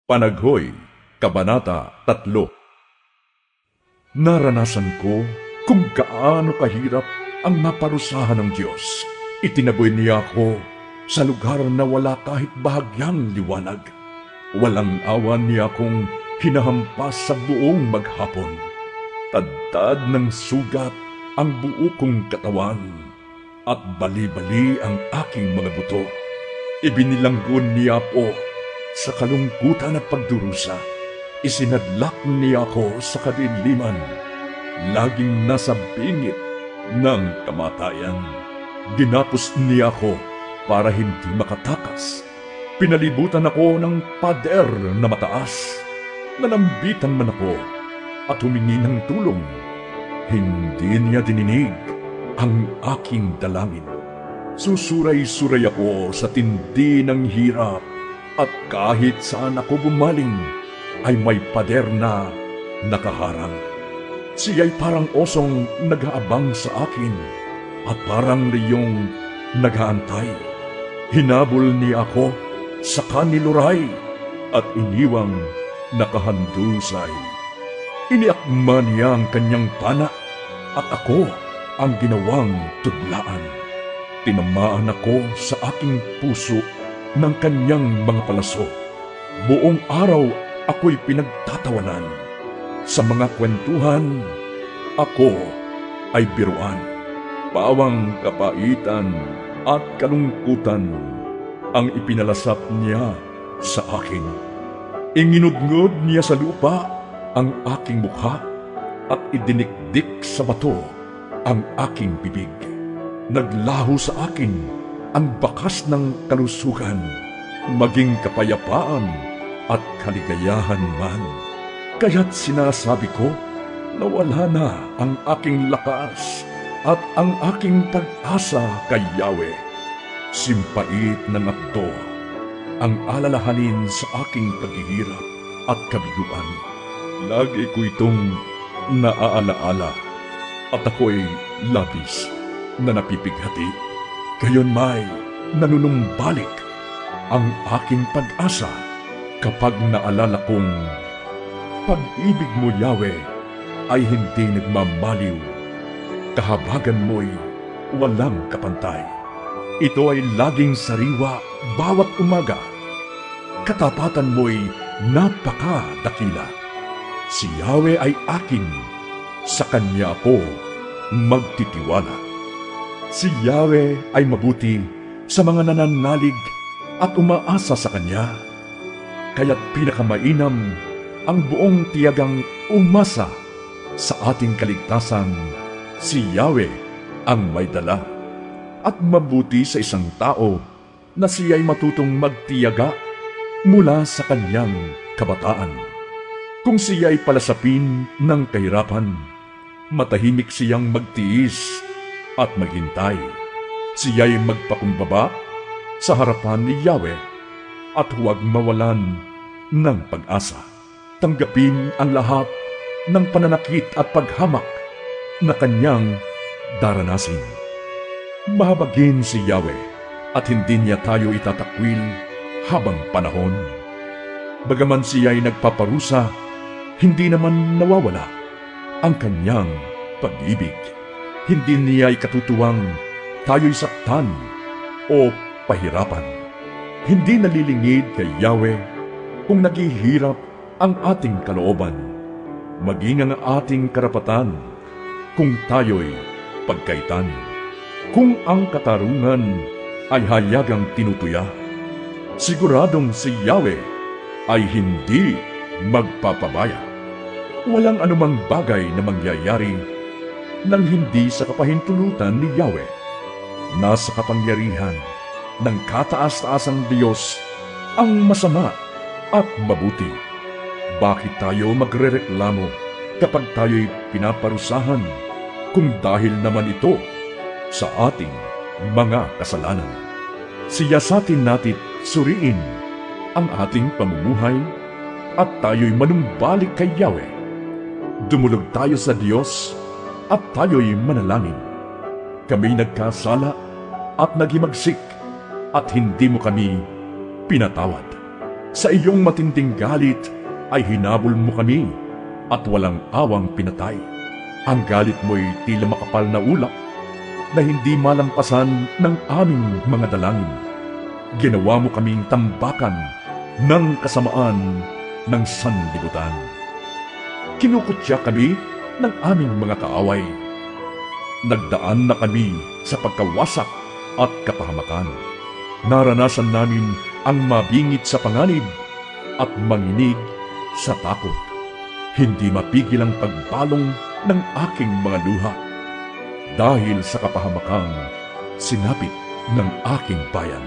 Panaghoy, Kabanata 3. Naranasan ko kung gaano kahirap ang maparusahan ng Diyos. Itinaboy niya ako sa lugar na wala kahit bahagyang liwanag. Walang awa niya akong hinahampas sa buong maghapon. Tadtad ng sugat ang buo kong katawan at bali-bali ang aking mga buto. Ibinilanggo niya po sa kalungkutan at pagdurusa. Isinadlak niya ako sa kadiliman, laging nasa bingit ng kamatayan. Ginapos niya ako para hindi makatakas. Pinalibutan ako ng pader na mataas. Nalambitan man ako at humingi ng tulong. Hindi niya dininig ang aking dalangin. Susuray-suray ako sa tindi ng hirap. At kahit saan ako bumaling, ay may pader na nakaharang. Siya'y parang osong nag-aabang sa akin at parang liyong nag-aantay. Hinabol niya ako sa kaniluray at iniwang nakahandusay. Iniakma niya ang kanyang pana at ako ang ginawang tudlaan. Tinamaan ako sa aking puso ng kanyang mga palaso. Buong araw ako'y pinagtatawanan. Sa mga kwentuhan, ako ay biruan. Pawang kapaitan at kalungkutan ang ipinalasap niya sa akin. Inginudngod niya sa lupa ang aking mukha at idinikdik sa bato ang aking bibig. Naglaho sa akin ang bakas ng kalusugan, maging kapayapaan at kaligayahan man. Kaya't sinasabi ko na wala na ang aking lakas at ang aking pag-asa kay Yahweh. Simpait ng akto ang alalahanin sa aking paghihirap at kabiguan. Lagi ko itong naaalaala at ako'y labis na napipighati. Gayon may nanunumbalik ang aking pag-asa kapag naalala kong pag-ibig mo, Yahweh, ay hindi nagmamaliw. Kahabagan mo'y walang kapantay. Ito ay laging sariwa bawat umaga. Katapatan mo'y napakadakila. Si Yahweh ay akin, sa Kanya ako magtitiwala. Si Yahweh ay mabuti sa mga nananalig at umaasa sa Kanya. Kaya't pinakamainam ang buong tiyagang umasa sa ating kaligtasan. Si Yahweh ang may dala. At mabuti sa isang tao na siya'y matutong magtiyaga mula sa kanyang kabataan. Kung siya'y palasapin ng kahirapan, matahimik siyang magtiis at maghintay. Siya'y magpakumbaba sa harapan ni Yahweh at huwag mawalan ng pag-asa. Tanggapin ang lahat ng pananakit at paghamak na kanyang daranasin. Mahabagin si Yahweh at hindi niya tayo itatakwil habang panahon. Bagaman siya'y nagpaparusa, hindi naman nawawala ang kanyang pag-ibig. Hindi niya ikatutuwang tayo'y saktan o pahirapan. Hindi nalilingid kay Yahweh kung naghihirap ang ating kalooban, maging ang ating karapatan kung tayo'y pagkaitan. Kung ang katarungan ay hayagang tinutuya, siguradong si Yahweh ay hindi magpapabaya. Walang anumang bagay na mangyayari nang hindi sa kapahintulutan ni Yahweh. Nasa kapangyarihan ng kataas-taasang Diyos ang masama at mabuti. Bakit tayo magrereklamo kapag tayo'y pinaparusahan kung dahil naman ito sa ating mga kasalanan? Siyasatin natin suriin ang ating pamumuhay at tayo'y manumbalik kay Yahweh. Dumulog tayo sa Diyos at tayo'y manalangin. Kami nagkasala at naghimagsik at hindi mo kami pinatawad. Sa iyong matinding galit ay hinabol mo kami at walang awang pinatay. Ang galit mo'y tila makapal na ulap na hindi malampasan ng aming mga dalangin. Ginawa mo kaming tambakan ng kasamaan ng sanlibutan. Kinukutya kami ng aming mga kaaway. Nagdaan na kami sa pagkawasak at kapahamakan. Naranasan namin ang mabingit sa panganib at manginig sa takot. Hindi mapigil ang pagbalong ng aking mga luha dahil sa kapahamakang sinapit ng aking bayan.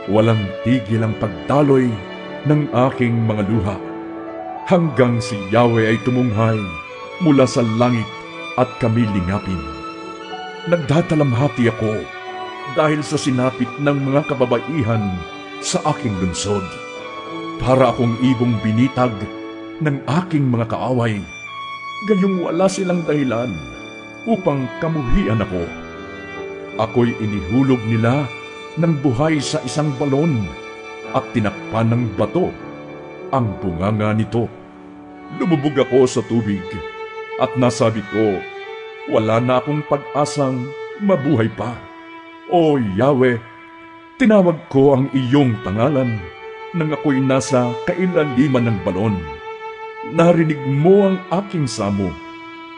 Walang tigil ang pagdaloy ng aking mga luha hanggang si Yahweh ay tumunghay mula sa langit at kami lingapin. Nagdadalamhati ako dahil sa sinapit ng mga kababaihan sa aking lungsod. Para akong ibong binitag ng aking mga kaaway, gayong wala silang dahilan upang kamuhian ako. Ako'y inihulog nila ng buhay sa isang balon at tinakpan ng bato ang bunganga nito. Lumubog ako sa tubig at nasabi ko, wala na akong pag-asang mabuhay pa. O Yahweh, tinawag ko ang iyong pangalan nang ako'y nasa kailaliman ng balon. Narinig mo ang aking samo.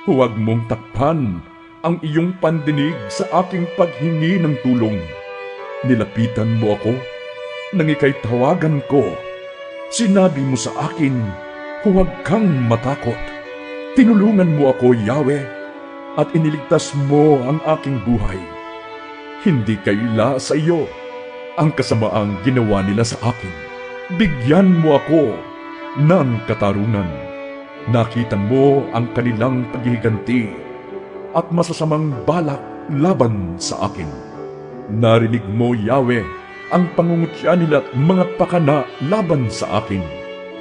Huwag mong takpan ang iyong pandinig sa aking paghingi ng tulong. Nilapitan mo ako nang ika'y tawagan ko. Sinabi mo sa akin, huwag kang matakot. Tinulungan mo ako, Yahweh, at iniligtas mo ang aking buhay. Hindi kaila sa iyo ang kasamaang ginawa nila sa akin. Bigyan mo ako ng katarungan. Nakita mo ang kanilang paghihiganti at masasamang balak laban sa akin. Narinig mo, Yahweh, ang pangungutya nila at mga pakana laban sa akin.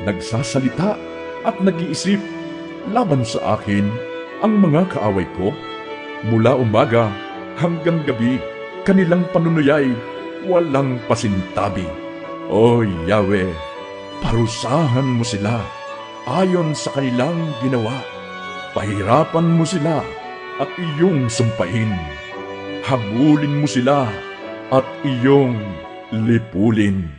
Nagsasalita at nag-iisip laban sa akin ang mga kaaway ko. Mula umaga hanggang gabi, kanilang panunuyay walang pasintabi. O Yahweh, parusahan mo sila ayon sa kanilang ginawa. Pahirapan mo sila at iyong sumpahin. Habulin mo sila at iyong lipulin.